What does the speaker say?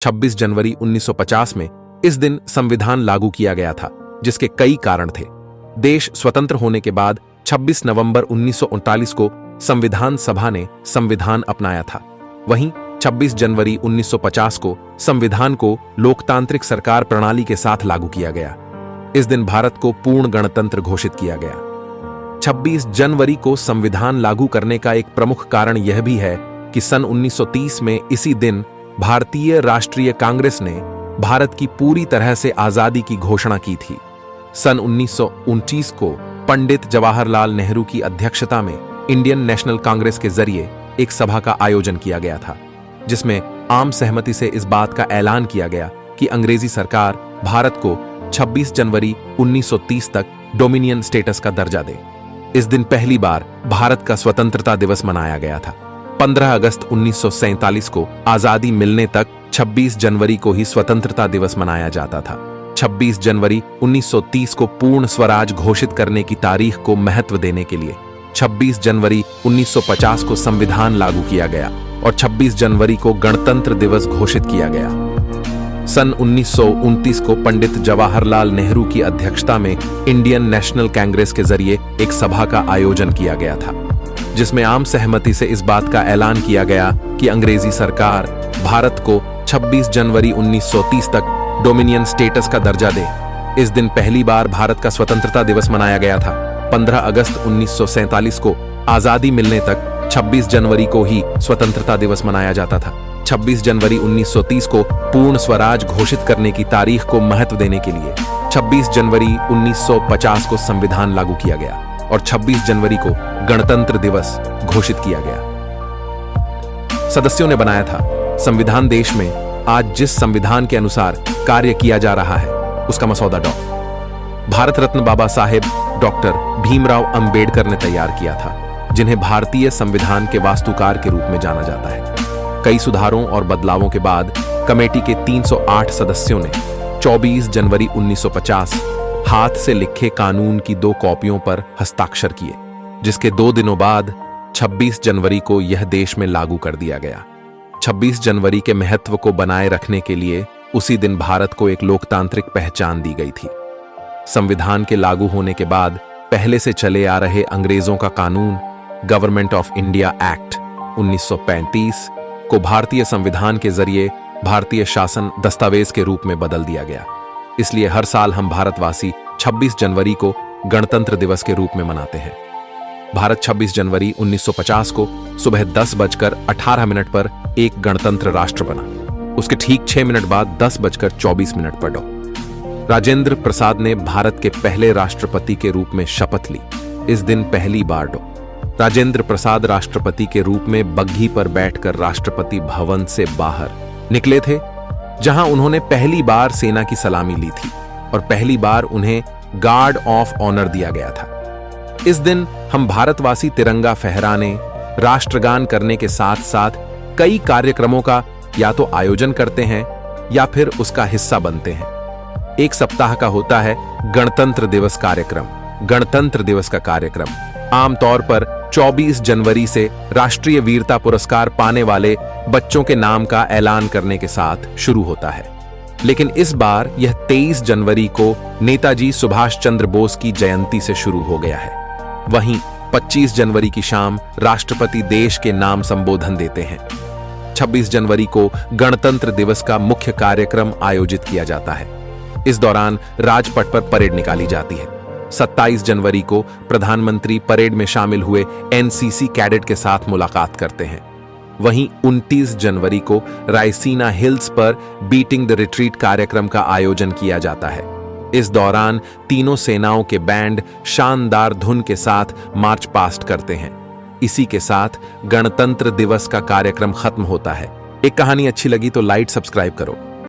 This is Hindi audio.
26 जनवरी 1950 में इस दिन संविधान लागू किया गया था, जिसके कई कारण थे। देश स्वतंत्र होने के बाद 26 नवंबर 1939 को संविधान सभा ने संविधान अपनाया था। वहीं 26 जनवरी 1950 को संविधान को लोकतांत्रिक सरकार प्रणाली के साथ लागू किया गया। इस दिन भारत को पूर्ण गणतंत्र घोषित किया गया। 26 जनवरी को संविधान लागू करने का एक प्रमुख कारण यह भी है कि सन 1930 में इसी दिन भारतीय राष्ट्रीय कांग्रेस ने भारत की पूरी तरह से आजादी की घोषणा की थी। सन 1929 को पंडित जवाहरलाल नेहरू की अध्यक्षता में इंडियन नेशनल कांग्रेस के जरिए एक सभा का आयोजन किया गया था, जिसमें आम सहमति से इस बात का ऐलान किया गया कि अंग्रेजी सरकार भारत को 26 जनवरी 1930 तक डोमिनियन स्टेटस का दर्जा दे। इस दिन पहली बार भारत का स्वतंत्रता दिवस मनाया गया था। 15 अगस्त 1947 को आजादी मिलने तक 26 जनवरी को ही स्वतंत्रता दिवस मनाया जाता था। 26 जनवरी 1930 को पूर्ण स्वराज घोषित करने की तारीख को महत्व देने के लिए 26 जनवरी 1950 को संविधान लागू किया गया और 26 जनवरी को गणतंत्र दिवस घोषित किया गया। सन 1929 को पंडित जवाहरलाल नेहरू की अध्यक्षता में इंडियन नेशनल कांग्रेस के जरिए एक सभा का आयोजन किया गया था, जिसमें आम सहमति से इस बात का ऐलान किया गया कि अंग्रेजी सरकार भारत को 26 जनवरी 1930 तक डोमिनियन स्टेटस का दर्जा दे। इस दिन पहली बार भारत का स्वतंत्रता दिवस मनाया गया था। 15 अगस्त 1947 को आजादी मिलने तक 26 जनवरी को ही स्वतंत्रता दिवस मनाया जाता था। 26 जनवरी 1930 को पूर्ण स्वराज घोषित करने की तारीख को महत्व देने के लिए 26 जनवरी 1950 को संविधान लागू किया गया और 26 जनवरी को गणतंत्र दिवस घोषित किया गया। सदस्यों ने बनाया था संविधान। देश में आज जिस संविधान के अनुसार कार्य किया जा रहा है उसका मसौदा भारत रत्न बाबा साहेब डॉक्टर भीमराव अंबेडकर ने तैयार किया था, जिन्हें भारतीय संविधान के वास्तुकार के रूप में जाना जाता है। कई सुधारों और बदलावों के बाद कमेटी के 308 सदस्यों ने 24 जनवरी 1950 हाथ से लिखे कानून की 2 कॉपियों पर हस्ताक्षर किए, जिसके 2 दिनों बाद 26 जनवरी को यह देश में लागू कर दिया गया। 26 जनवरी के महत्व को बनाए रखने के लिए उसी दिन भारत को एक लोकतांत्रिक पहचान दी गई थी। संविधान के लागू होने के बाद पहले से चले आ रहे अंग्रेजों का कानून गवर्नमेंट ऑफ इंडिया एक्ट 1935 को भारतीय संविधान के जरिए भारतीय शासन दस्तावेज के रूप में बदल दिया गया। इसलिए हर साल हम भारतवासी 26 जनवरी को गणतंत्र दिवस के रूप में मनाते हैं। भारत 26 जनवरी 1950 को सुबह 10:18 पर एक गणतंत्र राष्ट्र बना। उसके ठीक 6 मिनट बाद 10:24 पर राजेंद्र प्रसाद ने भारत के पहले राष्ट्रपति के रूप में शपथ ली। इस दिन पहली बार राजेंद्र प्रसाद राष्ट्रपति के रूप में बग्घी पर बैठकर राष्ट्रपति भवन से बाहर निकले थे, जहां उन्होंने पहली बार सेना की सलामी ली थी और पहली बार उन्हें गार्ड ऑफ ऑनर दिया गया था। इस दिन हम भारतवासी तिरंगा फहराने, राष्ट्रगान करने के साथ साथ कई कार्यक्रमों का या तो आयोजन करते हैं या फिर उसका हिस्सा बनते हैं। एक सप्ताह का होता है गणतंत्र दिवस कार्यक्रम। गणतंत्र दिवस का कार्यक्रम आमतौर पर 24 जनवरी से राष्ट्रीय वीरता पुरस्कार पाने वाले बच्चों के नाम का ऐलान करने के साथ शुरू होता है, लेकिन इस बार यह 23 जनवरी को नेताजी सुभाष चंद्र बोस की जयंती से शुरू हो गया है। वहीं 25 जनवरी की शाम राष्ट्रपति देश के नाम संबोधन देते हैं। 26 जनवरी को गणतंत्र दिवस का मुख्य कार्यक्रम आयोजित किया जाता है। इस दौरान राजपथ पर परेड निकाली जाती है। 27 जनवरी को प्रधानमंत्री परेड में शामिल हुए एनसीसी कैडेट के साथ मुलाकात करते हैं। वहीं 29 जनवरी को रायसीना हिल्स पर बीटिंग द रिट्रीट कार्यक्रम का आयोजन किया जाता है। इस दौरान तीनों सेनाओं के बैंड शानदार धुन के साथ मार्च पास्ट करते हैं। इसी के साथ गणतंत्र दिवस का कार्यक्रम खत्म होता है। एक कहानी अच्छी लगी तो लाइक सब्सक्राइब करो।